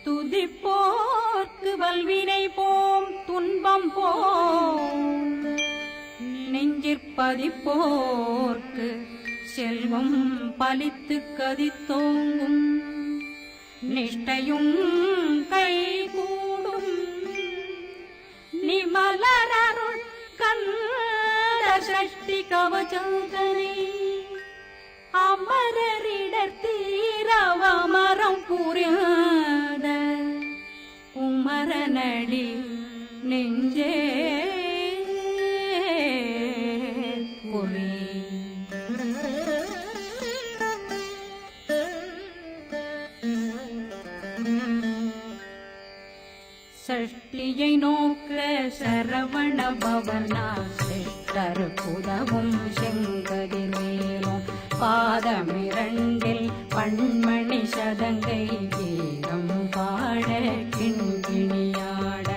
துதிப்போர்க்கு வல்வினை போம் துன்பம் போம் நெஞ்சிற்பதிப்போர்க்கு செல்வம் பலித்து கதித்தோங்கும் நிஷ்டையும் கைகூடும் நிமலரருள் கந்த சஷ்டி கவசோதனை அமரரிடர் தீரவமரம் புரியாத குமரனடி நெஞ்சே குறி சஷ்டியை நோக்க சரவண பவனா சிஷ்டர் புதவும் செங்கதிர்வேலும் பாதமிரண்டில் பண்மணி சதங்கை கீதம் பாட கிண்கிணியாட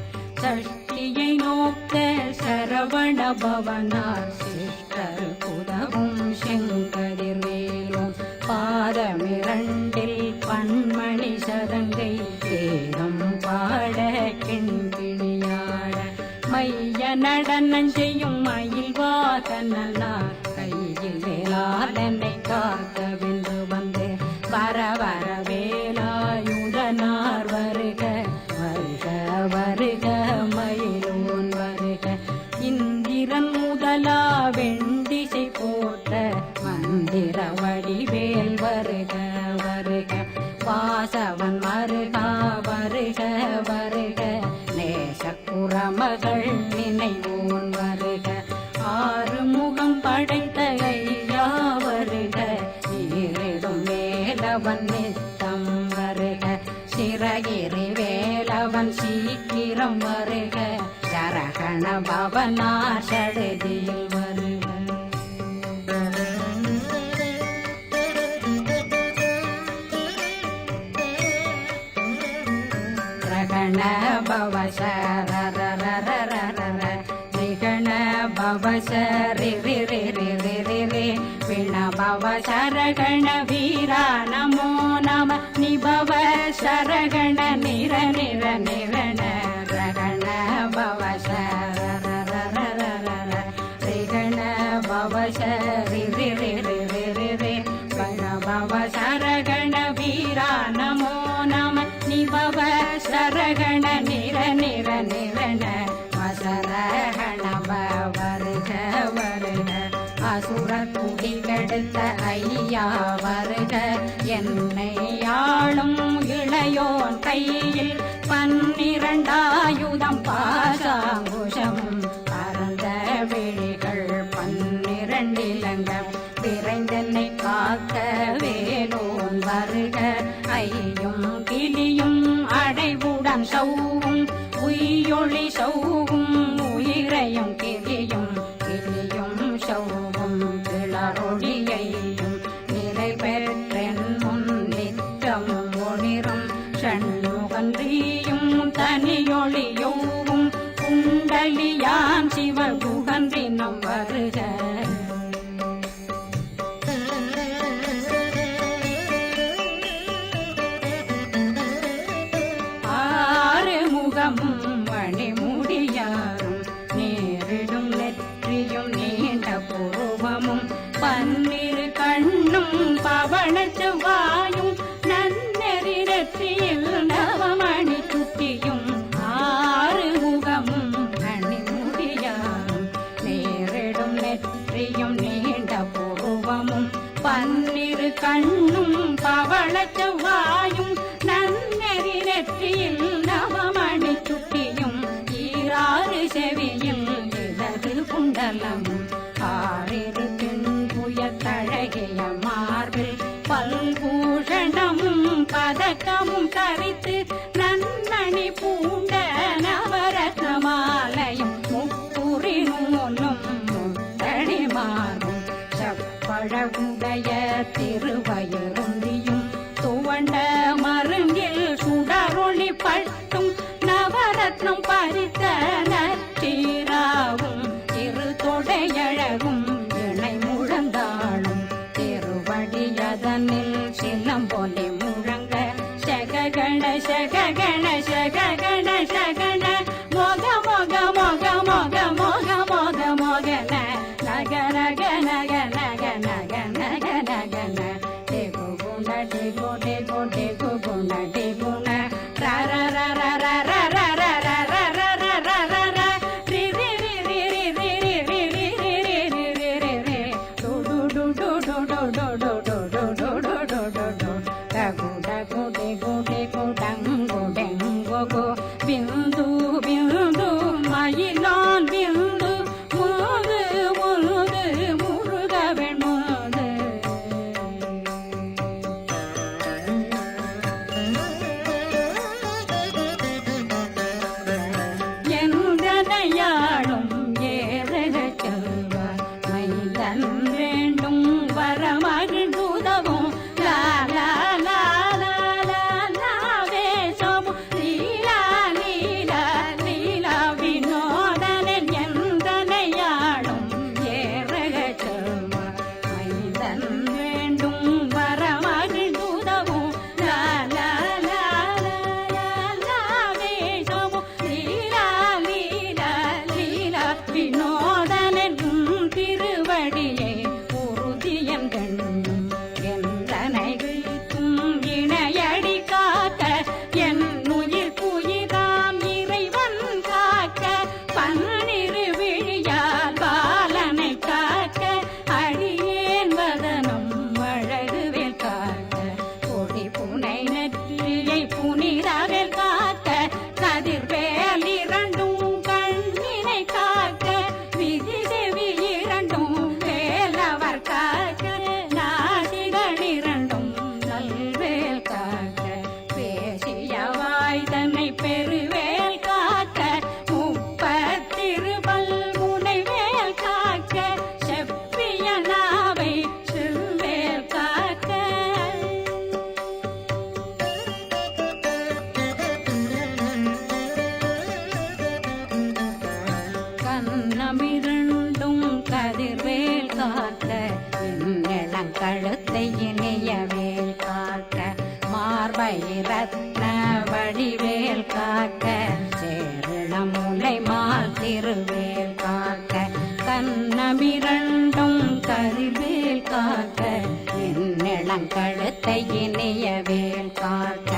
சஷ்டியை நோக்க சரவண பவனார் சிஷ்டர் புதவும் செங்கதிர்வேலும் பாதமிரண்டில் பண்மணி சதங்கை கீதம் பாட கிண்கிணியாட மைய நடனம் செய்யும் மயில் வாகனார் கையில் வேளாளனை காக்கவென்று வந்து வர வர வேலாயுதனார் வருக வருக வருக மயிலோன் வருக இந்திரன் முதலா வெண்டிசை போட்ட மந்திர வடிவேல் வருக வருக வாசவன் மருகா வருக வருக நேசக்குறமகள் நினைவோன் வருக ஆறு முகம் படைத்த ஐயா வருக ஈரிடும் வேலவன் நித்தம் வருக சிறகிரி வேலவன் சீக்கிரம் வருக சரகண பவனார் சடுதியில் வருக ரகண பவசரரரரரர நிகண பவசரி ரி ரி ரி ரி ரி ரி விண பவசரகண வீரா நமோ நம நிபவ சரகண நிர நிர நிரண ரகண பவசரரரரரர ரிகண பவசரி ரி ரி ரி ரி ரி ரி விண பவசரகண வீரா நமோ நம நிபவ சரகண நிர நிர நிரண வசரகண வருக வருக அசுர குடி கெடுத்த ஐயா வருக என்னை ஆளும் இளையோன் கையில் 12 பாசாங்குஷம் பரந்த விழிகள் 12 இலங்கம் விரைந்தென்னை காக்க வேலோன் வருக ஐயும் கிளியும் அடைவுடன் சௌவும் உயிரொளி சௌவும் உயிரையும் கிளியும் கிளியும் சௌவும் கிளரொளியையும் நிலை பெற்றென் முன் நித்தம் ஒளிரும் ஷண்முகன்றியும் தனியொளியோவும் குண்டலியான் சிவகுகன்றினம் வருக மணிமுடியாரும் நேரிடும் நெற்றியும் நீண்ட புருவமும் 12 கண்ணும் பவனத்து வாயும் நன்னெறி நெற்றியில் நவமணி சுட்டியும் 6 முகமும் மணிமுடியாரும் நேரிடும் நெற்றியும் நீண்ட புருவமும் 12 கண்ணும் பவனத்து வாயும் நன்னெறி நெற்றியில் நவமணி சுட்டியும் 6 செவியில் இடது குண்டலமும் 6 பின்புய தழகிய மார்பில் பல்பூஷணமும் பதக்கமும் தரித்து நன்னணி பூண்ட நவரத்ன மாலையும் முப்புரி நூலும் முத்தடி மாறும் செப்பழகுடைய திருவயருந்தியும் துவண்ட மருங்கில் சுடரொளி பட்டும் நவரத்னம் பறித்த நற்றீராவும் இரு தொடையழகும் இணை முழந்தாளும் திருவடியதனில் சிலம்பொலி முழங்க சககண சகக பிந்து பிந்து மயிலான் பிந்து முது முது முருகவன் முது என்றனையாளும் ஏறக செல்வார் மைந்தன் வேண்டும் வரமகிழ்ந்துதவும் லா லா லா லா லா லா வேஷம் லீலா லீலா லீலா வினோதனன் என்றனையாளும் ஏறக செல்வார் மைந்தன் வேண்டும் வரமகிழ்ந்துதவும் லா லா லா லா லா லா வேஷம் லீலா லீலா லீலா வினோதனன் திருவடியை உறுதியன் கண்ணும் என்றனை வீழ்த்தும் இணையடி காக்க என் உயிர் குயிராம் இறைவன் காக்க பன்னிரு விழியால் பாலனை காக்க அடியேன் வதனம் அழகுவேல் காக்க கொடி புனை நெற்றியை புனிதவேல் காக்க கதிர்வேல் இரண்டும் கண்ணினை காக்க விதி செவி இரண்டும் வேலவர் காக்க நாசிகள் இரண்டும் நல்வேல் காக்க பேசிய வாய்தனை பெருவேல் காக்க முப்பத்திருபல் முனைவேல் காக்க செப்பிய நாவை செவ்வேல் காக்க கண்ணமிரண்டும் கதிர்வேல் காக்க இளங்கழுத்தை இணையவேல் காக்க மார்பை ரத்ன வடிவேல் காக்க சேரண முலை மால் திருவேல் காக்க கண்ணமிரண்டும் கதிர்வேல் காக்க இளங்கழுத்தை இணையவேல் காக்க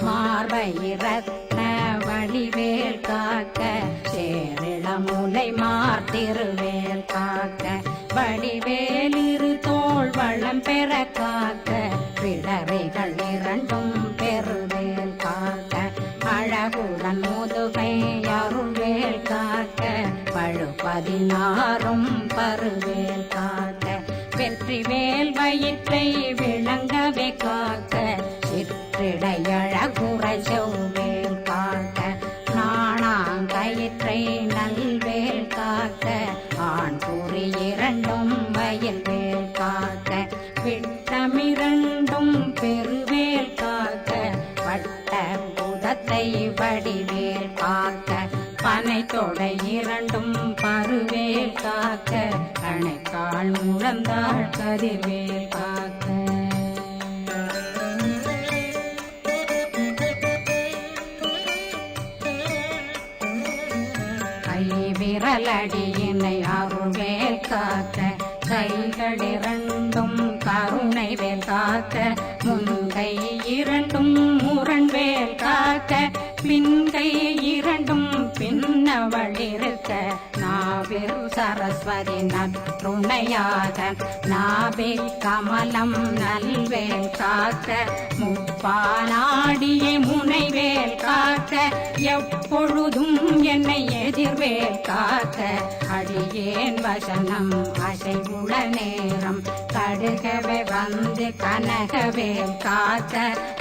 மார்பை ரத்ன வடிவேல் காக்க சேரிள முலை மார்த்திருவேல் காக்க வடிவேல் இரு தோள் வளம் பெற காக்க பிடரைகள் இரண்டும் பெருவேல் காக்க அழகுடன் முதுகை அருள்வேல் காக்க பழு16 பருவேல் காக்க வெற்றிவேல் வயிற்றை விளங்கவே காக்க சிற்றிடையழகுற செவ்வேல் காக்க நாணாங்கயிற்றை நல்வேல் காக்க ஆண் குறி இரண்டும் வயல்வேல் காக்க விட்டமிரண்டும் பெருவேல் காக்க வட்ட புதத்தை வடிவேல் காக்க பனை தொடை இரண்டும் பருவேல் காக்க கணைக்கால் முழந்தாள் கதிர்வேல் காக்க விரலடியினை அருள்வேல் காக்க கைகள் இரண்டும் கருணை வேல் காக்க முன்கை இரண்டும் முரண்வேல் காக்க பின்கை இரண்டும் பின்னவளிருக்க நாவில் சரஸ்வதி நற்றுணையாக நாபி கமலம் நல்வேல் காக்க முப்பானாடியை முனைவேல் காக்க எப்பொழுதும் என்னை எதிர்வேல் காக்க அடியேன் வசனம் அசைவுள நேரம் கடுகவே வந்து கனகவேல் காக்க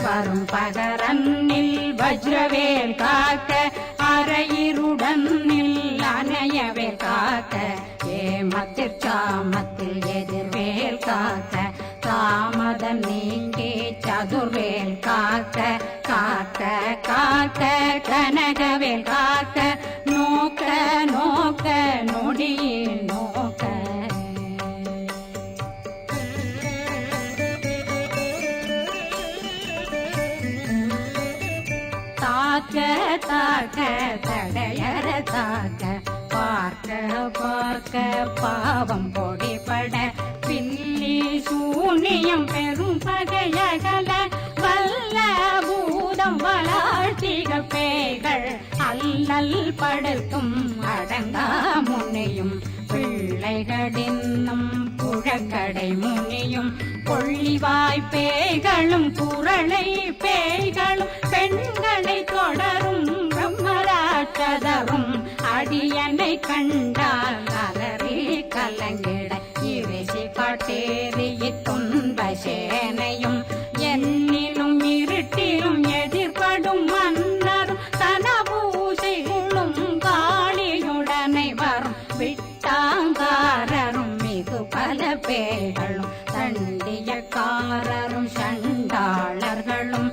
வரும் பகரன்னில் வஜ்ரவேல் காக்க அரையிருடன் அணையவேல் காக்க ஏமத்திற் சாமத்தில் எதிர்வேல் காக்க தாமதம் நீங்கி சதுர்வேல் காக்க காக்க காக்க கனகவேல் காக்க நோக்க நோக்க நொடியில் நோக்க தாக்க தாக்க தடையற தாக்க பார்க்க பார்க்க பாவம் பொடிபட பில்லி சூனியம் பெரும் பகையகல வல்ல பூதம் வளாழ்த்திகள் பேய்கள் அல்லல் படுத்தும் அடங்கா முனையும் பிள்ளைகளின்னும் புழ கடை முனியும் கொள்ளிவாய் பேய்களும் குரளை பேய்களும் பெண்களை தொடரும் பிரம்மராட்சதரும் அடியனை கண்டால் அலறி கலங்கிட இரிசி காட்டேறிய துன்ப சேனையும் என்னிலும் இருட்டிலும் எதிர்படும் மன்னரும் தனபூசைகளும் காளியுடனை வரும் விட்டாங்காரரும் மிகு பல பேர்களும் தண்டியக்காரரும் சண்டாளர்களும்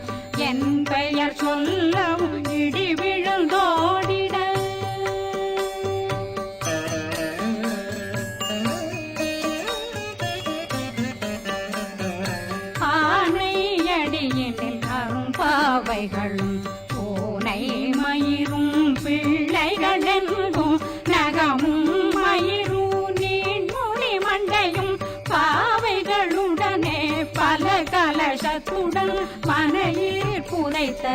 என் பெயர் சொல்லவும் இடி விழுந்தோடிட ஆனையடியினில் அரும்பாவைகளும் பூனை மயிரும் பிள்ளைகளென்றும் நகமும் மயிரும் நீண்முடி மண்டையும் பாவைகளுடனே பல கலசத்துடன் மனையில் புதைத்த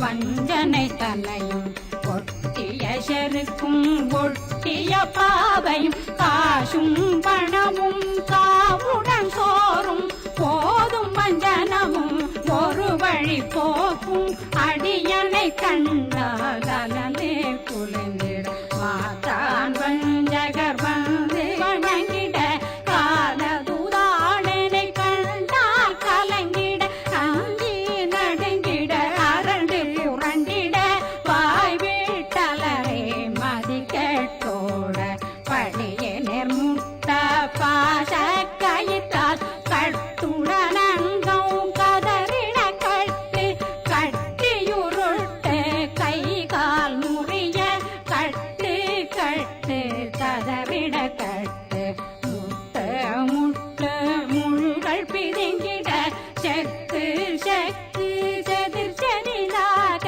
வஞ்சனை தன்னையும் ஒட்டிய செருக்கும் ஒட்டிய பாவையும் காசும் பணமும் காவுடன் சோறும் போதும் வஞ்சனமும் ஒரு வழி போக்கும் அடியனை கண்டால் அலலே குளிர்ந்திட மாத்தான் வஞ்சகர் வந்து வணங்கிட காலதுதாளனை கண்டால் கலங்கிட அங்கி நடுங்கிட அரண்டு புரண்டிட வாய் வீட்டலரே மதி கேட்டோட படியே நெர்முட்ட பாச கயிற்றால் கட்டுடனங்கம் கதறிட கட்டு கட்டியுருட்டு கை கால் முறிய கட்டு கட்டு கதறிட கட்டு முட்ட முட்டு முள்கள் பிதுங்கிட செக்கு செக்கு செதிர் செதிலாக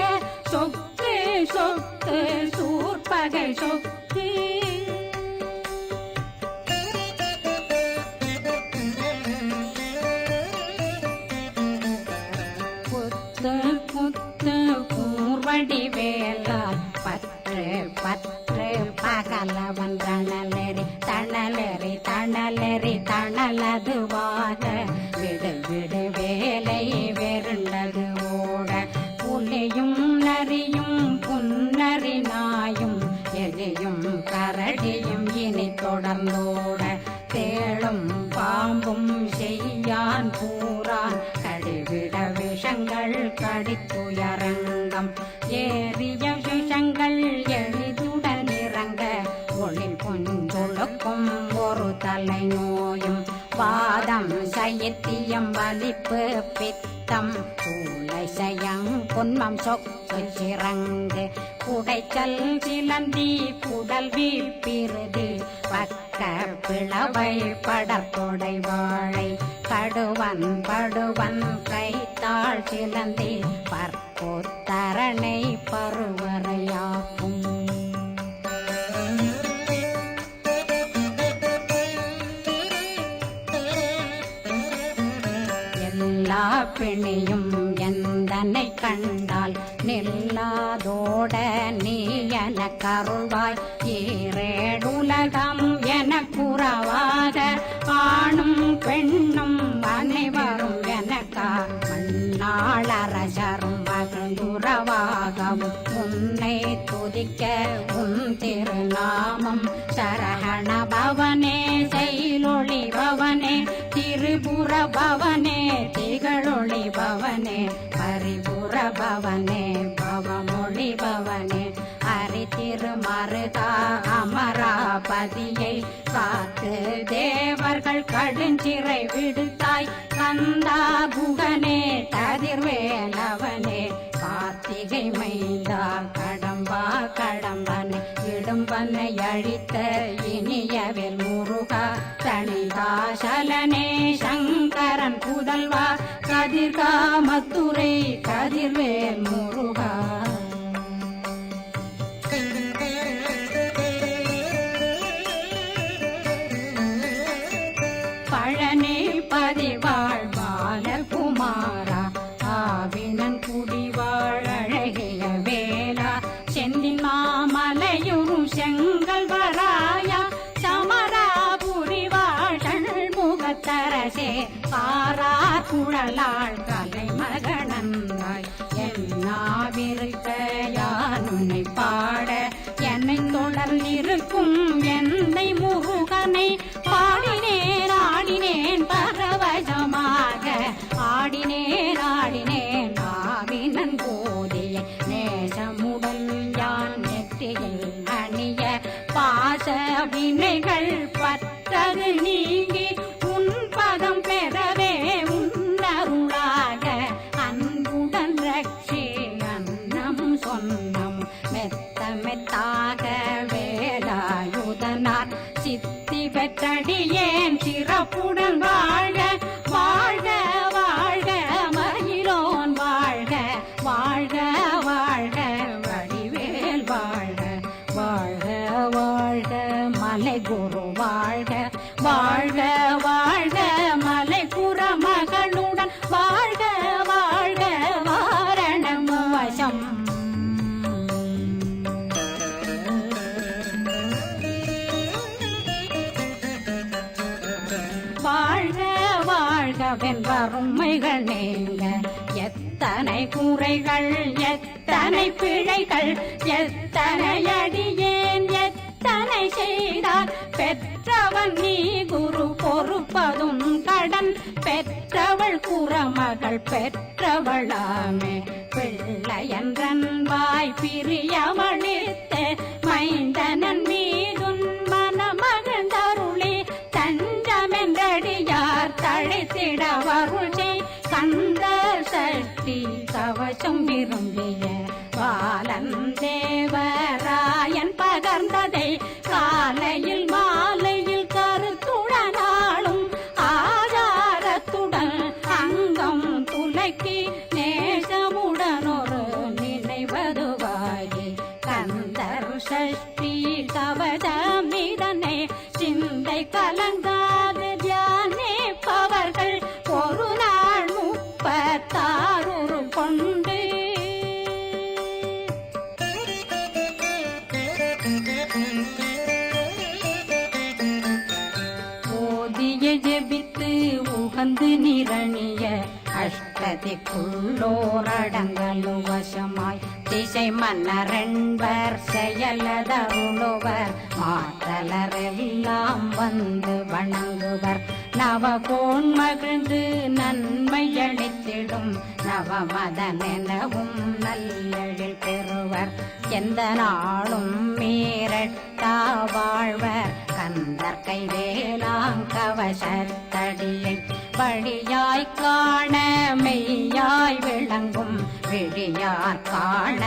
சொக்கு சொக்கு சூர்பகை சொக்கு குத்து குத்து கூர்வடி வேலால் பற்று பற்று பகலவன் தணலெறி தணலெறி தணலெறி தணலதுவாக விடு விடு வேலை வெருண்டது ஓட புலியும் நரியும் புன்னரி நாயும் எலியும் கரடியும் இனி தொடர்ந்தோட தேளும் பாம்பும் செய்யான் பூரான் கடிவிட விஷங்கள் கடித்துயரங்கம் ஏறிய விஷங்கள் எளிதுடன் இறங்க ஒளில் கொஞ்சொழுக்கும் ஒரு தலை நோயும் வாதம் சைத்தியம் வலிப்பு பித்தம் சூளை சயம் பொன்மம் சொக்கு சிறங்கு குடைச்சல் சிலந்தி குடல் வீப்பிருதி பக்க பிளவை படற்கொடை வாழை கடுவன் படுவன் கைத்தாள் சிலந்தி பற்போத்தரணை பருவரையாக்கும் எல்லா பிணியும் எந்தனை கண்டால் நில்லாதோட நீ என கருள்வாய் ஈரேடுலகம் என குறவாக ஆணும் பெண்ணும் அனைவரும் எனக்கா மண்ணாளரசரும் மகிழ்ந்துறவாகவும் உன்னை துதிக்க உன் திருநாமம் சரகண பவனே செயலொளி பவனே திரிபுர பவனே திகழொளி பவனே பரிபுர பவனே பவமொழி பவனே ஹரி திருமருகா அமராபதியை காத்து தேவர்கள் கடுஞ்சிறை விடுத்தாய் கந்தா குகனே கதிர்வேலவனே கார்த்திகை மைந்தா கடம்பா கடம்பனை இடும்பனை அழித்த இனியவில் முருகா தனிகாசலனே சங்கரன் புதல்வா கதிர்காமத்துரை கதிர்வேல் முருகா பழனி பதிவாழ் பாலகுமாரா ஆவினன் குடிவாழ் அழகிய வேலா செந்தின் மாமலையும் செங்கல் வராயா சமராபுரி வாழ் முக காரார் குழலாள் கலை மகனந்தாய் என்னாவிருக்க யான் உன்னை பாட என்னை தொடர் இருக்கும் என்னை முருகனை பாடினேன் ஆடினேன் பரவசமாக ஆடினேன் ஆடினேன் ஆவினன் போதிய நேசமுடல் யான் நெற்றியில் அணிய பாச வினைகள் பற்றது நீங்கி உன் பதம் பெறவே உன்னருளாக அன்புடன் ரட்சி அன்னம் சொன்னம் மெத்த மெத்தாக வேலாயுதனார் சித்தி பெற்றடியேன் சிறப்புடன் வாழ்க வாழ்க வாழ்க மயிலோன் வாழ்க வாழ்க வாழ்க வடிவேல் வாழ்க வாழ்க வாழ்க மலை குரு வாழ்க வாழ்க வாழ்க மலை புற மகளுடன் வாழ்க வாழ்க வாரணம் வசம் வாழ்க வாழ்கவென் வறுமைகள் நீங்க எத்தனை குறைகள் எத்தனை பிழைகள் எத்தனை அடியேன் எத்தனை செய்தார் பெற்றவன் நீ குரு பொறுப்பதும் கடன் பெற்றவள் குறமகள் பெற்றவளாமே பிள்ளையன்றன் வாய் பிரியமளித்த மைந்தனன் மீதுன் மனமகந்தருளி தஞ்சமென்றடியார் தழைத்திட வருளை கந்த சக்தி கவசம் விரும்பிய பாலன் தேவராயன் பகர்ந்ததை காலையில் மாலையில் கருத்துடனாலும் ஆதாரத்துடன் அங்கம் துலக்கி நேசமுடனொரு நினைவதுவாகி கந்தர் சஷ்டி கவசம் இதனை சிந்தை கலங்காது தியானிப்பவர்கள் ஒரு நாள் 36 கொண்டு ஓதிய ஜெபித்து உகந்து நிரணிய அஷ்டதிக்குள்ளோரடங்கலு வசமாய் திசை மன்னரென்பர் செயலதருளுவர் மாற்றலரெல்லாம் வந்து வணங்குவர் நவகோன் மகிழ்ந்து நன்மையளித்திடும் நவமதனெனவும் நல்லெழில் பெறுவர் எந்த நாளும் மீறட்டா வாழ்வர் கந்தர் கைவேலாங்கவசத்தடியை வழியாய் காண மெய்யாய் விளங்கும் விழியார் காண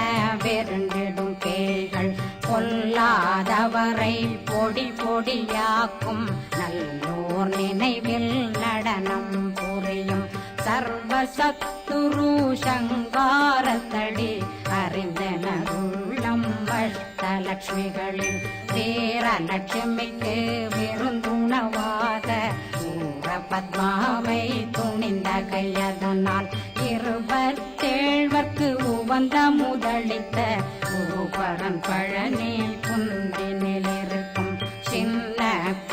வெருண்டிடும் பேய்கள் பொல்லாதவரை பொடி பொடியாக்கும் நல்லோர் நினைவில் நடனம் புரியும் சர்வசத்துரு சங்காரத்தடி அறிந்தனருள்ளம் அஷ்டலட்சுமிகளில் தேரலட்சுமிக்கு விருந்துணவாக பத்மாவை துணிந்த கையதனால் 27 உவந்த முதலித்த பூபரன் பழனி குந்தினில் இருக்கும் சின்ன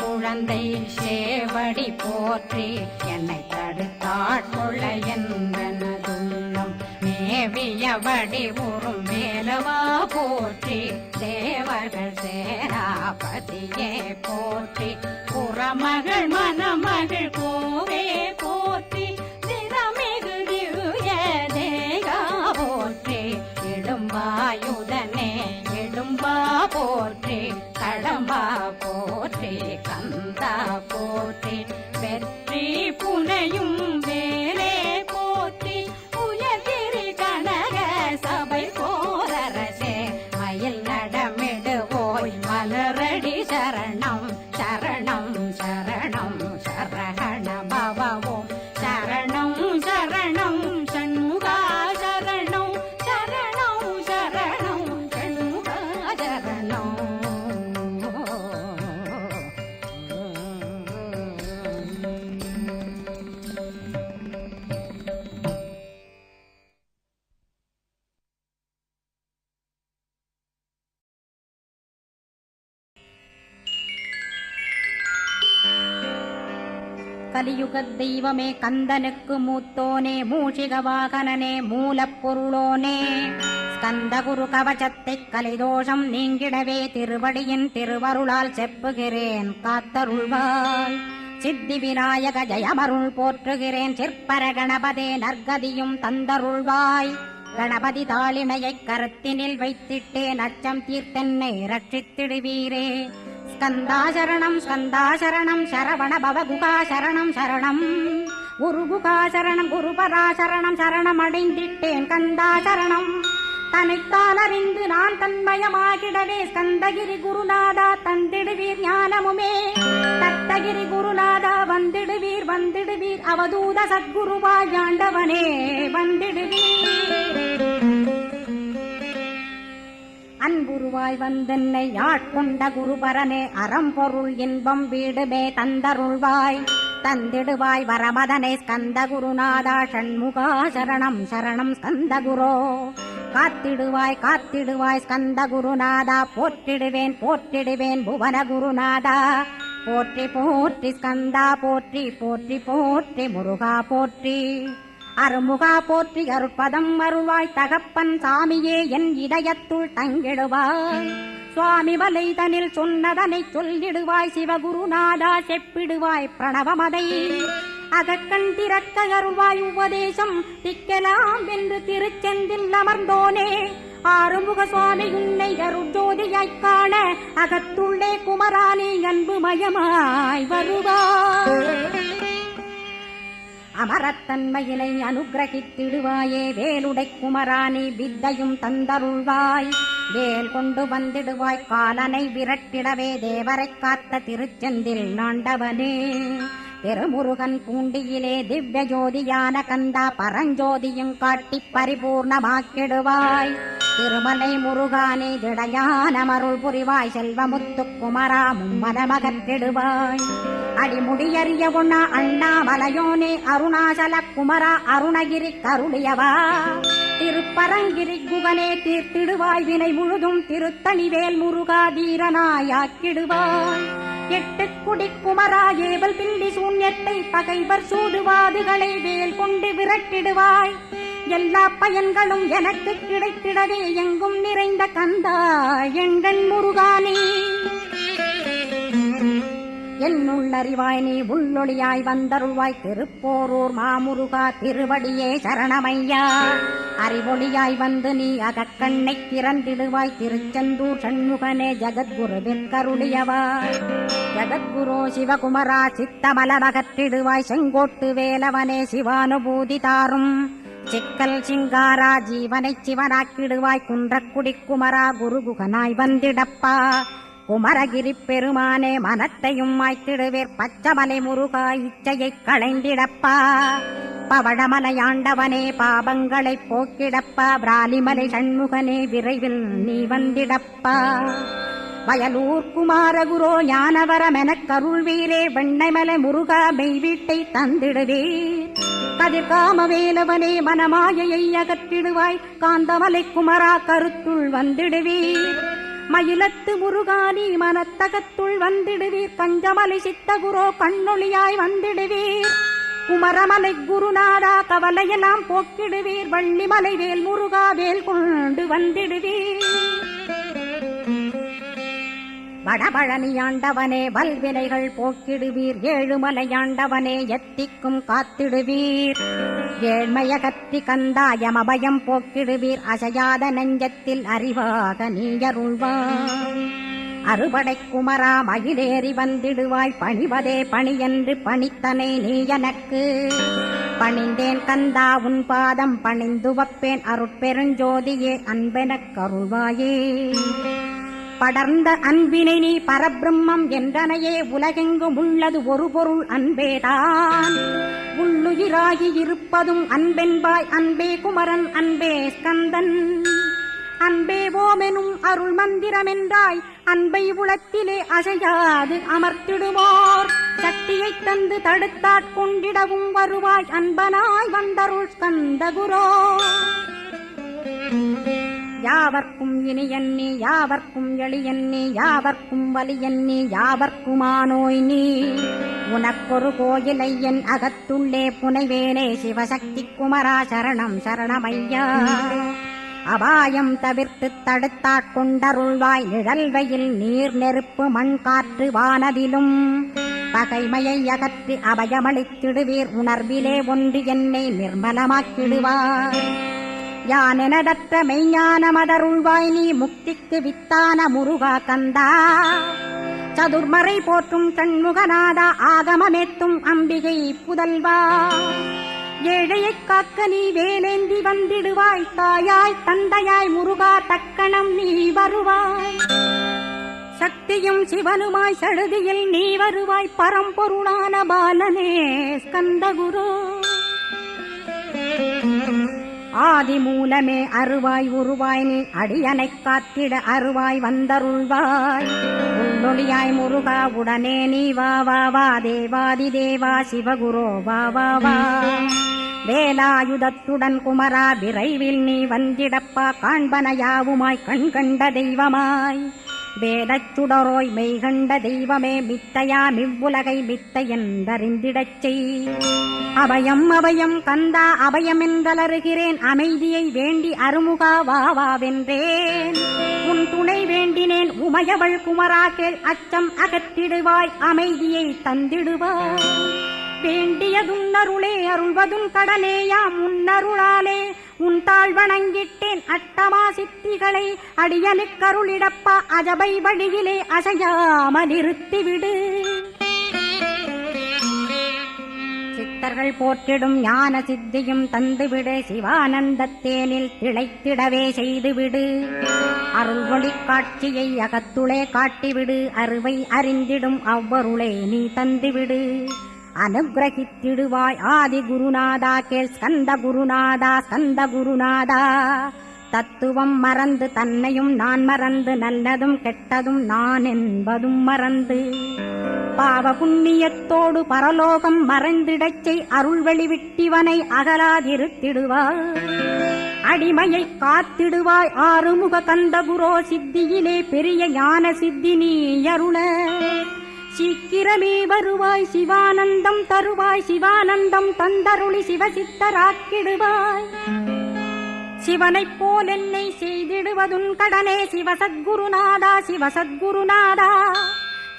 குழந்தை சேவடி போற்றி என்னை தடுத்தாட்கொள்ள என்பனதுள்ளம் மேவியபடி உறும் மேலவா போற்றி தேவர்கள் சேராபதியே போற்றி புறமகள் மணமகள் கோவே போற்றி திறமிகு திவ்ய தேகா போற்றி இடும்பாயுதனே இடும்பா போற்றி கடம்பா போற்றி கந்தா போற்றி வெற்றி புனையும் வேலே போற்றி உயர்திரி கனக சபை போரரசே மயில் நடமிடுவோய் மலரடி சரணம் சரணம் சரணம் சரகண பவோ கலியுகத் தெய்வமே கந்தனுக்கு மூத்தோனே மூஷிக வாகனனே மூலப்பொருளோனே ஸ்கந்த குரு கவசத்தை கலிதோஷம் நீங்கிடவே திருவடியின் திருவருளால் செப்புகிறேன் காத்தருள்வாய். சித்தி விநாயக ஜெயமருள் போற்றுகிறேன் சிற்பர கணபதே நற்கதியும் தந்தருள்வாய். கணபதி தாளினையைக் கருத்தினில் வைத்திட்டேன் அச்சம் தீர்த்தென்னை ரட்சித்திடுவீரே. ஸ்கந்தாசரணம் ஸ்கந்தாசரணம் சரவண பவகுகாசரணம் சரணம் குருகுகாசரணம் குருபராசரணம் சரணம் அடைந்திட்டேன் கந்தாசரணம். தனைத்தான் அறிந்து நான் தன்மயமாகிடவே ஸ்கந்தகிரி குருநாதா தந்திடுவீர் ஞானமுமே. தத்தகிரி குருநாதா வந்திடுவீர் வந்திடுவீர் அவதூத சத்குருவாய் ஆண்டவனே வந்திடுவீர். அன்புருவாய் வந்தென்னை ஆட்கொண்ட குருபரனே அறம்பொருள் இன்பம் வீடுமே தந்தருள்வாய். தந்திடுவாய் வரமதனை ஸ்கந்த குருநாதா ஷண்முகா சரணம் சரணம் ஸ்கந்த குரோ. காத்திடுவாய் காத்திடுவாய் ஸ்கந்த குருநாதா போற்றிடுவேன் போற்றிடுவேன் புவன குருநாதா. போற்றி போற்றி ஸ்கந்தா போற்றி போற்றி போற்றி முருகா போற்றி. அருமுகா போற்றி அருட்பதம் அருள்வாய் தகப்பன் சாமியே என் இதயத்துள் தங்கிடுவாய். சுவாமி வலைதனில் சொன்னதனை சொல்லிடுவாய் சிவகுருநாதா செப்பிடுவாய் பிரணவமதை. அகக்கண் திறக்க அருள்வாய் உபதேசம் திக்கலாம் என்று திருச்செந்தில் அமர்ந்தோனே. ஆறுமுக சுவாமி உன்னை அருட்ஜோதியாய்க் காண அகத்துள்ளே குமரானே அன்புமயமாய் வருவாய். அமரத்தன்மையினை அனுகிரகித்திடுவாயே வேலுடை குமரானி வித்தையும் தந்தருள்வாய். வேல் கொண்டு வந்திடுவாய் காலனை விரட்டிடவே தேவரைக் காத்த திருச்செந்தில் நாண்டவனே. திருமுருகன் பூண்டியிலே திவ்ய ஜோதியான கந்தா பரஞ்சோதியும் காட்டி பரிபூர்ணமாக்கிடுவாய். திருமலை முருகானே திடையான மருள் புரிவாய் செல்வமுத்து குமரா மும்மதமகற்றிடுவாய். அடிமுடியறிய உண்ணா அண்ணாமலையோனே அருணாசல குமரா அருணகிரி கருளியவா. திருப்பரங்கிரி குகனே தீர்த்திடுவாய் வினை முழுதும் திருத்தணிவேல் முருகா தீரனாயாக்கிடுவாய். எட்டு குடி குமரா ஏவல் பில்லி சூன்யத்தை பகைவர் சூதுவாதுகளை வேல் கொண்டு விரட்டிடுவாய். எல்லா பயன்களும் எனக்கு கிடைத்திடவே எங்கும் நிறைந்த கந்தா எங்கன் முருகானே. என்னுள்ளறிவாய் நீ உள்ளொளியாய் வந்தருள்வாய் திருப்போரூர் மாமுருகா திருவடியே சரணமையா. அறிவொளியாய் வந்து நீ அகக்கண்ணை திறந்திடுவாய் திருச்செந்தூர் சண்முகனே ஜகத்குருவின் கருளியவாய். ஜகத்குரு சிவகுமரா சித்தமலமகற்றிடுவாய் செங்கோட்டு வேலவனே சிவானுபூதி தாரும். சிக்கல் சிங்காரா ஜீவனை சிவனாக்கிடுவாய் குன்றக்குடி குமரா குருகுகனாய் வந்திடப்பா. குமரகிரி பெருமானே மனத்தையும் மாய்த்திடுவேர் பச்சமலை முருகா இச்சையைக் களைந்திடப்பா. பவழமலையாண்டவனே பாபங்களை போக்கிடப்பா. பிராலிமலை சண்முகனே விரைவில் நீ வந்திடப்பா. வயலூர் குமாரகுரோ ஞானவரமெனக் கருள்வீரே வெண்ணைமலை முருகா மெய் வீட்டை தந்திடுவீர். கதிர்காம வேலவனே மனமாயையை அகற்றிடுவாய் காந்தமலை குமரா கருத்துள் வந்திடுவீர். மயிலத்து முருகானி மனத்தகத்துள் வந்திடுவீர். கஞ்சமலை சித்தகுரோ கண்ணொளியாய் வந்திடுவீர். குமரமலை குருநாதா கவலையெல்லாம் போக்கிடுவீர். வள்ளிமலை வேல் முருகா வேல் கொண்டு வந்திடுவீர். வடபழனியாண்டவனே வல்வினைகள் போக்கிடுவீர். ஏழுமலையாண்டவனே எத்திக்கும் காத்திடுவீர். ஏழ்மையகத்தி கந்தாயமபயம் போக்கிடுவீர். அசையாத நெஞ்சத்தில் அறிவாக நீயருள்வாய். அறுபடை குமரா மயிலேறி வந்திடுவாய். பணிவதே பணியென்று பணித்தனை நீ எனக்கு. பணிந்தேன் கந்தா உன் பாதம் பணிந்து வப்பேன் அருட்பெருஞ்சோதியே அன்பெனக் கருள்வாயே. படர்ந்த அன்பினை நீ பரபிரம்மம் என்றனையே உலகெங்கும் உள்ளது ஒரு பொருள் அன்பேதான். உள்ளுயிராகி இருப்பதும் அன்பென்பாய் அன்பே குமரன் அன்பே ஸ்கந்தன். அன்பே ஓமெனும் அருள் மந்திரமென்றாய் அன்பை உளத்திலே அசையாது அமர்த்திடுவோர். சக்தியைத் தந்து தடுத்தாட்கொண்டிடவும் வருவாய் அன்பனாய் வந்தருள் ஸ்கந்த குரோ. யாவர்க்கும் இனியன் நீ யாவர்க்கும் எளியன் நீ யாவர்க்கும் வலியன் நீ யாவர்க்குமானோய் நீ உனக்கொரு கோயிலை என் அகத்துள்ளே புனைவேனே சிவசக்தி குமரா சரணம் சரணமையா அபாயம் தவிர்த்து தடுத்தாட்கொண்டருள்வாய் நிழல் வெயில் நீர் நெருப்பு மண் காற்று வானதிலும் பகைமையை அகற்றி அபயமளித்திடுவீர் உணர்விலே ஒன்று என்னை நிர்மலமாக்கிடுவாய் யானெனதற்ற மெய்ஞான மதருள்வாய் நீ முக்திக்கு வித்தான முருகா கந்தா சதுர்மறை போற்றும் கண்முகநாதா ஆகமமேத்தும் அம்பிகை புதல்வா ஏழையைக் காக்க நீ வேலேந்தி வந்திடுவாய் தாயாய் தந்தையாய் முருகா தக்கணம் நீ வருவாய் சக்தியும் சிவனுமாய் சடுதியில் நீ வருவாய் பரம்பொருளான பாலனே ஸ்கந்தகுரு ஆதி மூலமே அருவாய் உருவாய் நீ அடியனைக் காத்திட அருவாய் வந்தருள்வாய் உள்ளொளியாய் முருகா உடனே நீ வா வா வா தேவாதி தேவா சிவகுரோ வா வா வா வேலாயுதத்துடன் குமரா விரைவில் நீ வந்திடப்பா காண்பனையாவுமாய் கண் கண்ட தெய்வமாய் வேதச் சுடரோய் மெய்கண்ட தெய்வமே மித்தையா மிவ்வுலகை மித்தை என்றறிந்திடச் செய் அபயம் அபயம் கந்தா அபயம் என்றலறுகிறேன் அமைதியை வேண்டி அருமுகா வாவென்றேன் உன் துணை வேண்டினேன் உமையவள் குமரா கேள் அச்சம் அகற்றிடுவாய் அமைதியை தந்திடுவாய் வேண்டியதும் அருளே அருள்வதும் கடலேயாம் உன்னருளாலே உன் தாழ் வணங்கிட்டேன் அட்டமா சித்திகளை அடியனுக்கருளிடப்பா அஜபை வழியிலே அசையாமல் இருத்திவிடு சித்தர்கள் போற்றிடும் ஞான சித்தியும் தந்துவிடு சிவானந்தத்தேனில் திளைத்திடவே செய்துவிடு அருள் ஒளி காட்சியை அகத்துளே காட்டிவிடு அருவை அறிந்திடும் அவ்வருளே நீ தந்துவிடு அனுகிரகித்திடுவாய் ஆதி குருநாதா கேள் ஸ்கந்த குருநாதா ஸ்கந்த குருநாதா தத்துவம் மறந்து தன்னையும் நான் மறந்து நல்லதும் கெட்டதும் நான் என்பதும் மறந்து பாவ புண்ணியத்தோடு பரலோகம் மறைந்திடச்சை அருள் வெளிவிட்டிவனை அகலாதிருத்திடுவாய் அடிமையை காத்திடுவாய் ஆறுமுக கந்தகுரோ சித்தியிலே பெரிய ஞான சித்தி நீ அருள சீக்கிரமே வருவாய் சிவானந்தம் தருவாய் சிவானந்தம் தந்தருளி சிவசித்தராக்கிடுவாய் சிவனைப் போல் என்னை செய்திடுவதுன் கடனே சிவசத்குருநாதா சிவசத்குருநாதா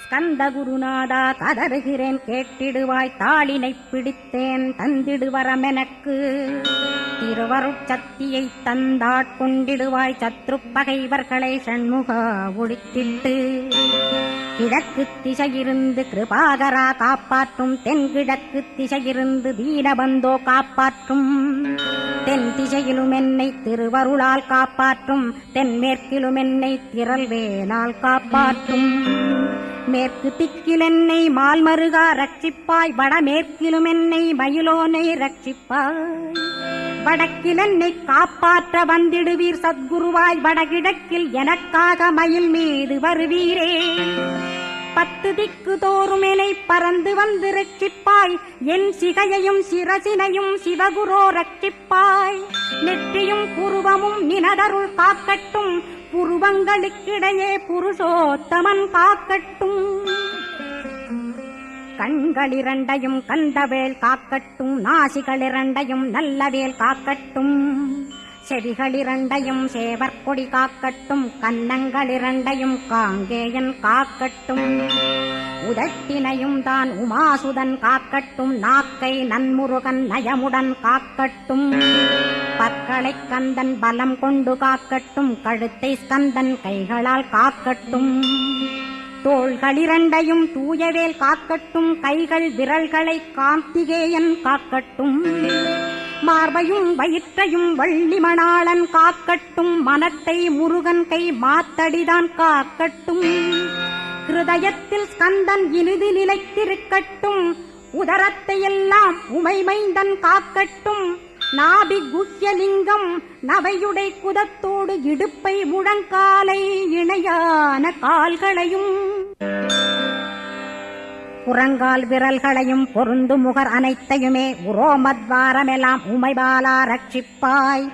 ஸ்கந்த குருநாதா கதறுகிறேன் கேட்டிடுவாய் தாளினைப் பிடித்தேன் தந்திடுவரமெனக்கு திருவருட்சக்தியை தந்தாட்கொண்டிடுவாய் சத்ரு பகைவர்களை சண்முகா ஒழித்திட்டு கிழக்கு திசையிருந்து கிருபாகரா காப்பாற்றும் தென்கிழக்கு திசையிருந்து தீனபந்தோ காப்பாற்றும் தென் திசையிலும் என்னை திருவருளால் காப்பாற்றும் தென்மேற்கிலும் என்னை திரள்வேலால் காப்பாற்றும் மேற்கு திக்கில் என்னை மால்மருகா ரட்சிப்பாய் வடமேற்கிலும் என்னை மயிலோனை ரட்சிப்பாய் வடக்கில் என்னை காப்பாற்ற வந்திடுவீர் சத்குருவாய் வடகிழக்கில் எனக்காக மயில் மீது வருவீரே 10 திக்கு தோறும் என்னை பறந்து வந்து ரட்சிப்பாய் என் சிகையையும் சிரசினையும் சிவகுரோ ரட்சிப்பாய் நெற்றியும் புருவமும் நினதருள் காக்கட்டும் புருவங்களுக்கிடையே புருஷோத்தமன் காக்கட்டும் கண்களிரண்டையும் கந்தவேல் காக்கட்டும் நாசிகளிரண்டையும் நல்லவேல் காக்கட்டும் செவிகளிரண்டையும் சேவற்கொடி காக்கட்டும் கன்னங்களிரண்டையும் காங்கேயன் காக்கட்டும் உதட்டினையும் தான் உமாசுதன் காக்கட்டும் நாக்கை நன்முருகன் நயமுடன் காக்கட்டும் பற்களை கந்தன் பலம் கொண்டு காக்கட்டும் கழுத்தை ஸ்கந்தன் கைகளால் காக்கட்டும் தோள்களிரண்டையும் தூயவேல் காக்கட்டும் கைகள் விரல்களை கார்த்திகேயன் காக்கட்டும் மார்பையும் வயிற்றையும் வள்ளிமணாளன் காக்கட்டும் மனத்தை முருகன் கை மாத்தடிதான் காக்கட்டும் ஹிருதயத்தில் ஸ்கந்தன் இனிது நிலைத்திருக்கட்டும் உதரத்தை எல்லாம் உமைமைந்தன் காக்கட்டும் நாபி குஹ்யலிங்கம் நவையுடை குதத்தோடு இடுப்பை முழங்காலை இணையான கால்களையும் புறங்கால் விரல்களையும் பொருந்து முகர் அனைத்தையுமே உரோமத்வாரமெல்லாம் உமைபாலா ரட்சிப்பாய்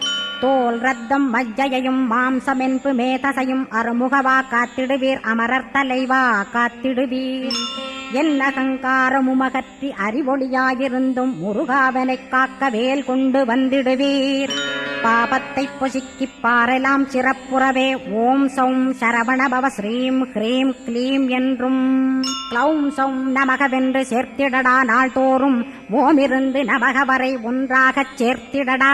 தோல் ரத்தம் மஜ்ஜையும் மாம்சமென்பு மேதசையும் அருமுகவா காத்திடுவீர் அமரர் தலைவா காத்திடுவீர் என்ன அகங்காரமுமகற்றி அறிவொளியாயிருந்தும் முருகாவனைக் காக்க வேல் கொண்டு வந்திடுவீர் பாபத்தை பொசுக்கிப் பாரெலாம் சிறப்புறவே ஓம் சௌம் சரவணபவ ஸ்ரீம் ஹ்ரீம் க்ளீம் என்றும் க்ளௌம் சௌம் நமகவென்று சேர்த்திடடா நாள்தோறும் ஓமிருந்து நமக வரை ஒன்றாகச் சேர்த்திடடா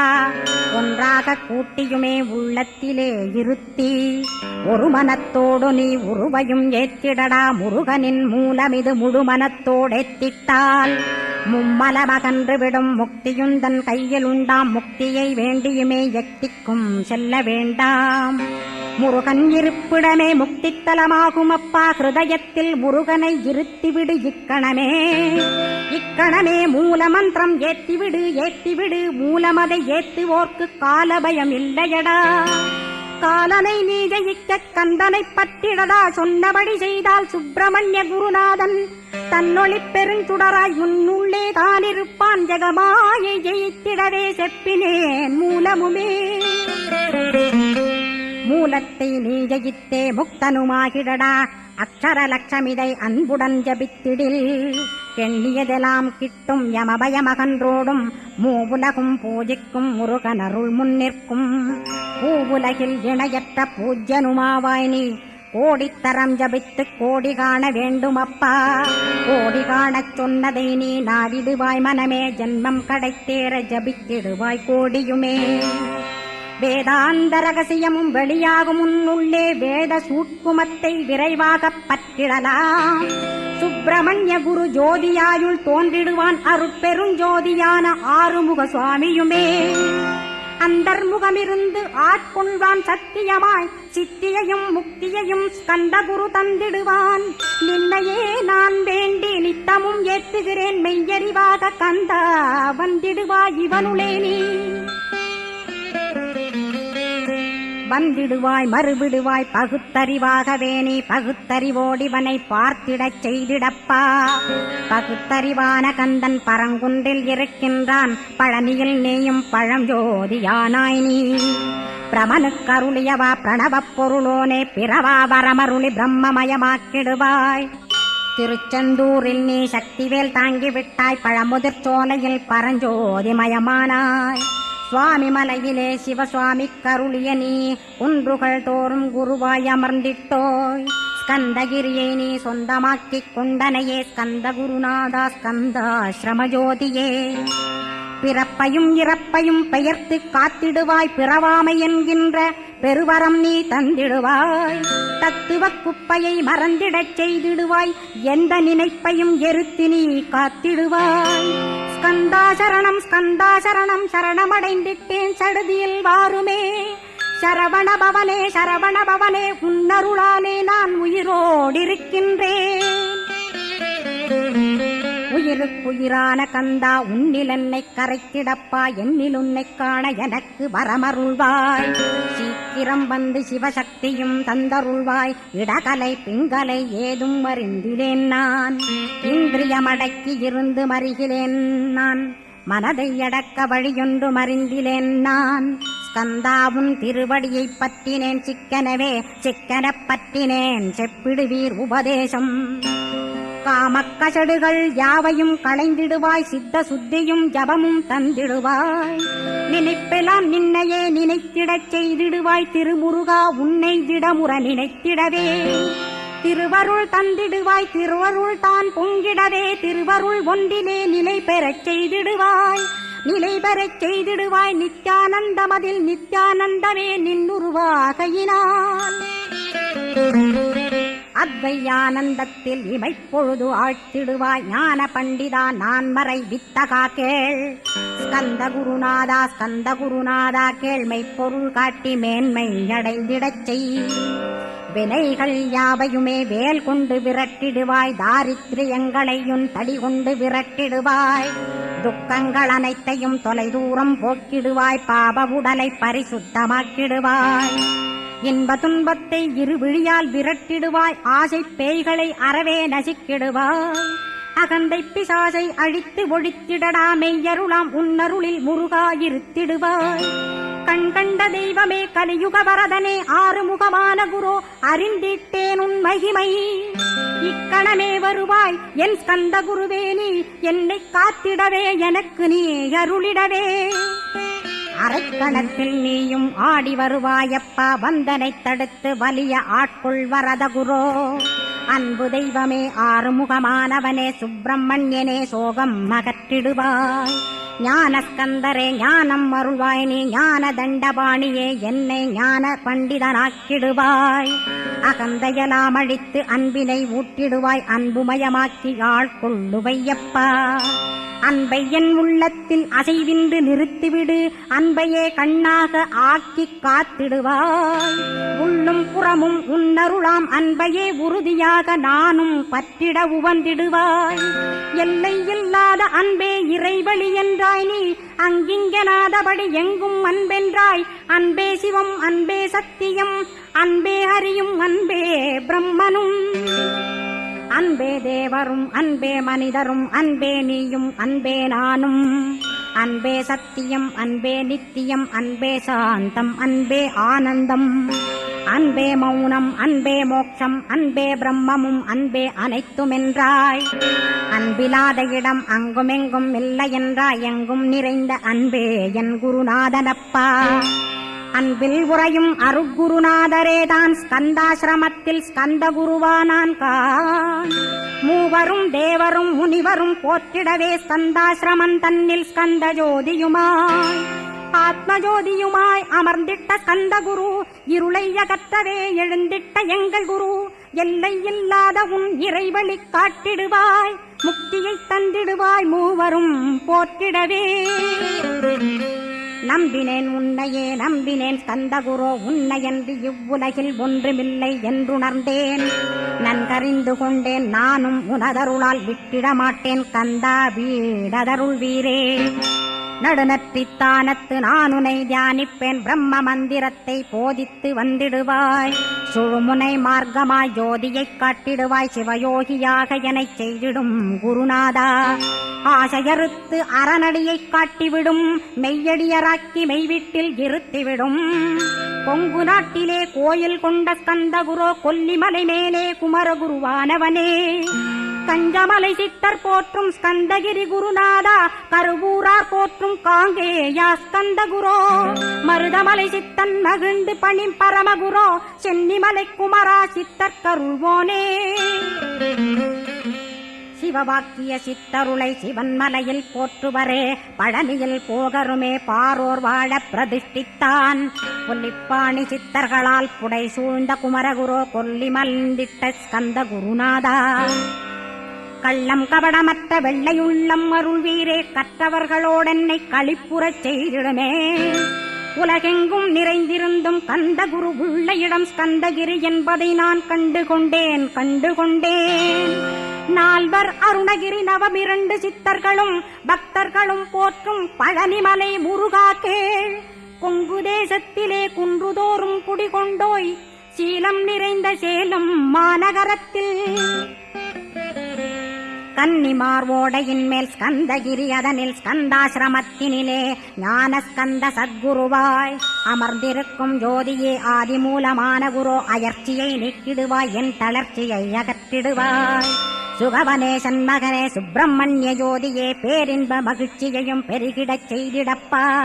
ஒன்றாக கூட்டியுமே உள்ளத்திலே இருத்தி ஒரு மனத்தோடு நீ உருவையும் ஏத்திடடா முருகனின் மூலமிது முழு மனத்தோடேத்திட்டால் மும்மலமகன்று விடும் முக்தியுந்தன் கையில் உண்டாம் முக்தியை வேண்டியுமே எட்டிக்கும் செல்ல வேண்டாம் முருகன் இருப்பிடமே முக்தித்தலமாகும் அப்பா ஹிருதயத்தில் முருகனை இருத்திவிடு இக்கணமே மூலமந்திரம் ஏத்திவிடு மூலமதை ஏத்துவோர்க்கு காலபயம் இல்லையடா காலனை நீ ஜெயிக்க கந்தனை பற்றிடடா சொன்னபடி செய்தால் சுப்பிரமணிய குருநாதன் தன்னொளி பெருஞ்சுடராய் முன்னுள்ளே தானிருப்பான் ஜெகமாயை ஜெயித்திடவே செப்பினேன் மூலமுமே மூலத்தை நீ ஜெயித்தே முக்தனுமாகிடடா அக்ஷர லட்சமிதை அன்புடன் ஜபித்திடில் எண்ணியதெல்லாம் கிட்டும் யமபயமகன்றோடும் மூவுலகும் பூஜிக்கும் முருகனருள் முன்னிற்கும் பூவுலகில் இணையற்ற பூஜ்யனுமாவாய் நீ கோடித்தரம் ஜபித்து கோடி காண வேண்டுமப்பா கோடி காணச் சொன்னதை நீ நாடிடுவாய் மனமே ஜென்மம் கடைத்தேற ஜபித்திடுவாய் கோடியுமே வேதாந்த ரகசியமும் வெளியாகும் உன்னுள்ளே வேத சூட்குமத்தை விரைவாகப் பற்றிடலாம் சுப்பிரமணிய குரு ஜோதியாயுள் தோன்றிடுவான் அருட்பெருஞ்சோதியான ஆறுமுக சுவாமியுமே அந்தர்முகமிருந்து ஆட்கொள்வான் சத்தியமாய் சித்தியையும் முக்தியையும் ஸ்கந்தகுரு தந்திடுவான் நின்னையே நான் வேண்டி நித்தமும் ஏத்துகிறேன் மெய்யறிவாக கந்தா வந்திடுவாய் இவனுளே நீ வந்திடுவாய் மறுவிடுவாய் பகுத்தறிவாகவே நீ பகுத்தறிவோடிவனை பார்த்திடச் செய்திடப்பா பகுத்தறிவான கந்தன் பரங்குன்றில் இருக்கின்றான் பழனியில் நீயும் பழஞ்சோதியானாய் நீ பிரமனுக்கருளியவா பிரணவப் பொருளோனே பிறவா வரமருளி பிரம்மமயமாக்கிடுவாய் திருச்செந்தூரில் நீ சக்திவேல் தாங்கிவிட்டாய் பழமுதிர் சோலையில் பரஞ்சோதிமயமானாய் சுவாமி மலையிலே சிவசுவாமி கருளிய நீ குன்றுகள் தோறும் குருவாய் அமர்ந்திட்டோய் ஸ்கந்தகிரியை நீ சொந்தமாக்கிக் கொண்டனையே ஸ்கந்த குருநாதா ஸ்கந்தாஸ்ரமஜோதியே பிறப்பையும் இறப்பையும் பெயர்த்து காத்திடுவாய் பிறவாமை என்கின்ற பெருவரம் நீ தந்திடுவாய் தத்துவ குப்பையை மறந்திடச் செய்திடுவாய் எந்த நினைப்பையும் எருத்து நீ காத்திடுவாய் ஸ்கந்தாசரணம் ஸ்கந்தாசரணம் சரணமடைந்திட்டேன் சடுதியில் வாருமே சரவணபவனே சரவணபவனே உன்னருளாலே நான் உயிரோடிருக்கின்றேன் உயிருக்குயிரான கந்தா உன்னில் என்னை கரைத்திடப்பா என்னில் உன்னை காண எனக்கு வரமருள்வாய் சீக்கிரம் வந்து சிவசக்தியும் தந்தருள்வாய் இடகலை பிங்கலை ஏதும் அறிந்திலேன் நான் இந்திரியமடக்கி இருந்து மறிகிறேன் நான் மனதை அடக்க வழியொன்று மறிந்திலேன் நான் ஸ்கந்தாவும் திருவடியை பற்றினேன் சிக்கனப் பற்றினேன் செப்பிடுவீர் உபதேசம் காமக்கசடுகள் யாவையும் களைந்திடுவாய் சித்த சுத்தியும் ஜபமும் தந்திடுவாய் நினைப்பெல்லாம் நின்னையே நினைத்திடச் செய்திடுவாய் திருமுருகா உன்னை திடமுற நினைத்திடவே திருவருள் தந்திடுவாய் திருவருள் தான் பொங்கிடவே திருவருள் ஒன்றிலே நிலை பெறச் செய்திடுவாய் நிலை பெறச் செய்திடுவாய் நித்யானந்தமதில் நித்யானந்தமே நின்னுருவாகையினால் அத்வையானந்தத்தில் இமைப்பொழுது ஆழ்த்திடுவாய் ஞான பண்டிதா நான் மறை வித்தகா கேள் ஸ்கந்த குருநாதா கேள்மை பொருள் காட்டி மேன்மை அடைந்திடச் செய் வினைகள் யாவையுமே வேல் கொண்டு விரட்டிடுவாய் தாரித்ரியங்களையும் தடி கொண்டு விரட்டிடுவாய் துக்கங்கள் அனைத்தையும் தொலைதூரம் போக்கிடுவாய் பாப உடலை பரிசுத்தமாக்கிடுவாய் இன்ப துன்பத்தை இருவிழியால் விரட்டிடுவாய் ஆசை பேய்களை அறவே நசிக்கிடுவாய் அகந்தை பிசாசை அழித்து ஒழித்திடடா மெய்யருளாம் உன்னருளில் முருகா இருத்திடுவாய் கண் கண்ட தெய்வமே கலியுக வரதனே ஆறுமுகமான குரு அறிந்திட்டேன் உன் மகிமை. இக்கணமே வருவாய் என் ஸ்கந்த குருவே, நீ என்னை காத்திடவே எனக்கு நீ அருளிடவே. அரைக்கணத்தில் நீயும் ஆடி வருவாயப்பா, வந்தனை தடுத்து வலிய ஆட்கொள் வரத குரோ. அன்பு தெய்வமே ஆறுமுகமானவனே சுப்பிரமணியனே சோகம் அகற்றிடுவாய். ஞானஸ்கந்தரே ஞானம் அருள்வாய், நீ ஞான தண்டபாணியே என்னை ஞான பண்டிதனாக்கிடுவாய். அகந்தையலாம் அழித்து அன்பினை ஊட்டிடுவாய், அன்புமயமாக்கி ஆள்கொள்ளுவையப்பா. அன்பை என் உள்ளத்தில் அசைவின்று நிறுத்திவிடு, அன்பையே கண்ணாக ஆக்கி காத்திடுவாய். உள்ளும் புறமும் உன்னருளாம் அன்பையே உறுதியாக நானும் பற்றிட உவந்திடுவாய். எல்லை இல்லாத அன்பே இறைவழி என்றாய் நீ, அங்கிங்கனாதபடி எங்கும் அன்பென்றாய். அன்பே சிவம் அன்பே சத்தியம் அன்பே ஹரியும் அன்பே பிரம்மனும். அன்பே தேவரும் அன்பே மனிதரும் அன்பே நீயும் அன்பே நானும். அன்பே சத்தியம் அன்பே நித்தியம் அன்பே சாந்தம் அன்பே ஆனந்தம். அன்பே மௌனம் அன்பே மோட்சம் அன்பே பிரம்மமும் அன்பே அனைத்துமென்றாய். அன்பிலாத இடம் அங்குமெங்கும் இல்லை என்றாய், எங்கும் நிறைந்த அன்பே என் குருநாதனப்பா. அன்பில் உறையும் அருட்குருநாதரேதான் ஸ்கந்தாசிரமத்தில் ஸ்கந்த குருவானான் கான். மூவரும் தேவரும் முனிவரும் போற்றிடவே ஸ்கந்தாசிரமம் தன்னில் ஸ்கந்த ஜோதியுமாய் ஆத்மஜோதியுமாய் அமர்ந்திட்ட ஸ்கந்த குரு. இருளை அகற்றவே எழுந்திட்ட எங்கள் குரு. எல்லை இல்லாத உன் இறைவழி காட்டிடுவாய், முக்தியை தந்திடுவாய் மூவரும் போற்றிடவே. நம்பினேன் உன்னையே நம்பினேன் ஸ்கந்தகுரோ, உன்னையன்று இவ்வுலகில் ஒன்றுமில்லை என்றுணர்ந்தேன். நன்கறிந்து கொண்டேன் நானும் உனதருளால் விட்டிட மாட்டேன் கந்தா வீடதருள் வீரே. நடுநற்றித்தானத்து நானுனை தியானிப்பேன், பிரம்ம மந்திரத்தை போதித்து வந்திடுவாய். சுழுமுனை மார்க்கமாய் ஜோதியைக் காட்டிடுவாய், சிவயோகியாக எனச் செய்திடும் குருநாதா. ஆசையறுத்து அறநடியைக் காட்டிவிடும், மெய்யடியராக்கி மெய்வீட்டில் இருத்திவிடும். கொங்கு நாட்டிலே கோயில் கொண்ட ஸ்கந்தகுரோ, கொல்லிமலை மேலே குமரகுருவானவனே. கஞ்சமலை சித்தர் போற்றும் ஸ்கந்தகிரி குருநாதா, கருவூரார் போற்றும் காங்கேயா ஸ்கந்தகுரோ. மருதமலை சித்தன் மகிழ்ந்து பணி பரமகுரோ, சென்னிமலை குமரா சித்தர் கருள்வோனே. சிவவாக்கிய சித்தருளை சிவன்மலையில் போற்றுவரே, பழனியில் போகருமே பாரோர் வாழ பிரதிஷ்டித்தான். கொல்லிப்பாணி சித்தர்களால் புடை சூழ்ந்த குமரகுரோ, கொல்லிமல்ந்திட்ட ஸ்கந்த குருநாதா. கள்ளம் கபடமற்ற வெள்ளையுள்ளம் அருள் வீரே, கற்றவர்களோடென்னை களிப்புறச் செய்திடுமே. உலகெங்கும் நிறைந்திருந்தும் கந்த குரு உள்ள இடம் ஸ்கந்தகிரி என்பதை நான் கண்டுகொண்டேன். நால்வர் அருணகிரி நவமிரண்டு சித்தர்களும் பக்தர்களும் போற்றும் பழனிமலை முருகா கேள். கொங்கு தேசத்திலே குன்றுதோறும் குடிகொண்டோய், சீலம் நிறைந்த சேலம் மாநகரத்தில். கன்னிமார் ஓடையின் மேல் ஸ்கந்தகிரி, அதனில் ஸ்கந்தாசிரமத்தினிலே ஞான ஸ்கந்த சத்குருவாய் அமர்ந்திருக்கும் ஜோதியே ஆதிமூலமான குரு. அயற்சியை நீக்கிடுவாய், என் தளர்ச்சியை அகற்றிடுவாய். சுகவனே சண்மகனே சுப்பிரமணிய ஜோதியே, பேரின்ப மகிழ்ச்சியையும் பெருகிடச் செய்திடப்பா.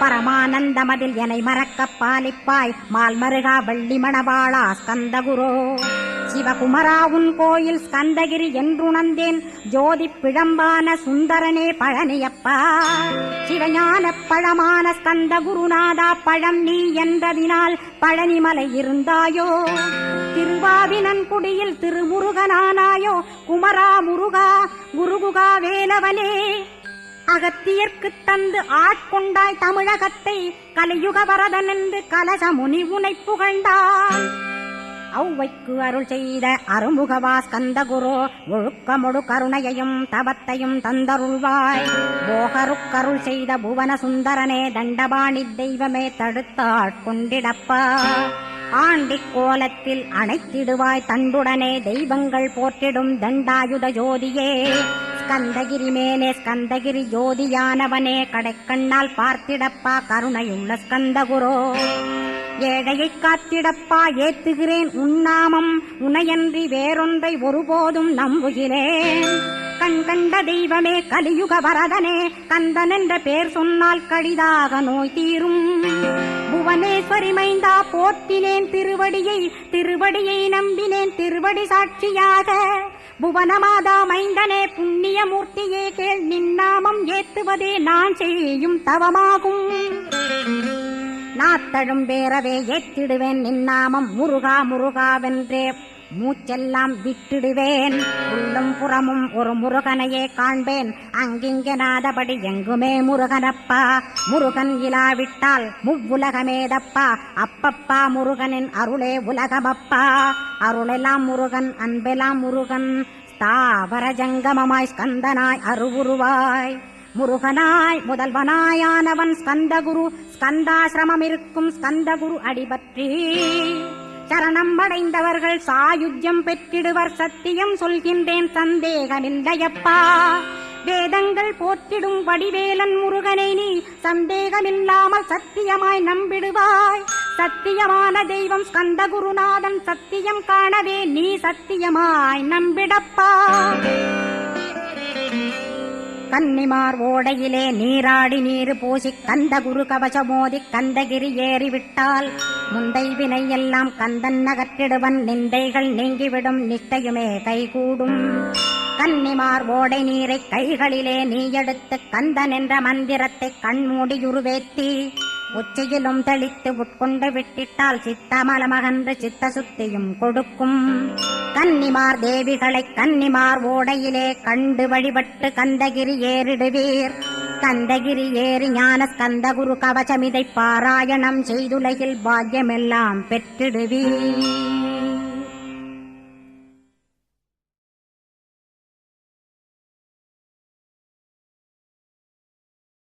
பரமானந்தமதில் என்னை மறக்கப் பாலிப்பாய், மால்மருகா வெள்ளி மணவாளா ஸ்கந்தகுரோ. சிவகுமரா உன் கோயில் ஸ்கந்தகிரி என்றுணர்ந்தேன், ஜோதி பிழம்பான சுந்தரனே பழனியப்பா. சிவஞான பழமான ஸ்கந்த குருநாதா, பழம் நீ என்றதினால் பழனிமலை இருந்தாயோ. திருவாவினன்குடியில் திருமுருகனானாயோ, குமரா முருகா குருகுகா வேலவனே. அகத்தியர்க்குத் தந்து ஆட்கொண்டாய் தமிழகத்தை, கலியுக வரதன் என்று கலசமுனி உனை புகழ்ந்தாய். ஔவைக்கு அருள் செய்த அருமுகவா ஸ்கந்தகுரோ, ஒழுக்கமொடு கருணையையும் தவத்தையும் தந்தருள்வாய். போகருக்கருள் செய்த புவன சுந்தரனே, தண்டபாணி தெய்வமே தடுத்தாட்கொண்டிடப்பா. ஆண்டிக் கோலத்தில் அணைத்திடுவாய் தண்டுடனே, தெய்வங்கள் போற்றிடும் தண்டாயுத ஜோதியே. ஸ்கந்தகிரி மேலே ஸ்கந்தகிரி ஜோதியானவனே கடைக்கண்ணால் பார்த்திடப்பா கருணையுள்ள ஸ்கந்தகுரோ. ஏழையை காத்திடப்பா ஏத்துகிறேன் உன்னாமம், உனையன்றி வேறொன்றை ஒருபோதும் நம்புகிறேன். கண் கண்ட தெய்வமே கலியுக வரதனே, கந்தன் என்ற பேர் சொன்னால் கடிதாக நோய் தீரும். புவனேஸ்வரி மைந்தா போற்றினேன் திருவடியை, திருவடியை நம்பினேன் திருவடி சாட்சியாக. புவனமாதா மைந்தனே புண்ணியமூர்த்தியே கேள், நின்னாமம் ஏத்துவதே நான் செய்யும் தவமாகும். நாத்தழும் பேரவே ஏத்திடுவேன் நின்னாமம், முருகா முருகாவென்றே மூச்செல்லாம் விட்டிடுவேன். உள்ளும் புறமும் ஒரு முருகனையே காண்பேன், அங்கிங்கனாதபடி எங்குமே முருகனப்பா. முருகன் இலாவிட்டால் முவ்வுலகமேதப்பா, அப்பப்பா முருகனின் அருளே உலகமப்பா. அருளெல்லாம் முருகன், அன்பெல்லாம் முருகன், ஸ்தாவர ஜங்கமமாய் ஸ்கந்தனாய் அருவுருவாய். முருகனாய் முதல்வனாயானவன் ஸ்கந்தகுரு, ஸ்கந்தாசிரமம் இருக்கும் ஸ்கந்தகுரு அடிபற்றி சரணம் அடைந்தவர்கள் சாயுஜ்யம் பெற்றிடுவர். சத்தியம் சொல்கின்றேன் சந்தேகமில்லையப்பா. வேதங்கள் போற்றிடும் வடிவேலன் முருகனை நீ சந்தேகமில்லாமல் சத்தியமாய் நம்பிடுவாய். சத்தியமான தெய்வம் ஸ்கந்தகுருநாதன், சத்தியம் காணவே நீ சத்தியமாய் நம்பிடப்பா. கன்னிமார் ஓடையிலே நீராடி நீர் பூசி கந்தகுரு கவசமோதி கந்தகிரி ஏறிவிட்டால் முந்தை வினை எல்லாம் கந்தன் நகற்றிடுவன். நிந்தைகள் நீங்கிவிடும், நிஷ்டையுமே கைகூடும். கன்னிமார் ஓடை நீரை கைகளிலே நீ எடுத்து கந்தன் என்ற மந்திரத்தை கண்மூடியுருவேத்தி உச்சியிலும் தெளித்து உட்கொண்டு விட்டிட்டால் சித்தமலமகன்று சித்த சுத்தியும் கொடுக்கும். கன்னிமார் தேவிகளை கன்னிமார் ஓடையிலே கண்டு வழிபட்டு கந்தகிரி ஏறிடுவீர். கந்தகிரி ஏறி ஞான ஸ்கந்தகுரு கவசமிதை பாராயணம் செய்துலகில் பாக்கியமெல்லாம் பெற்றிடுவீர்.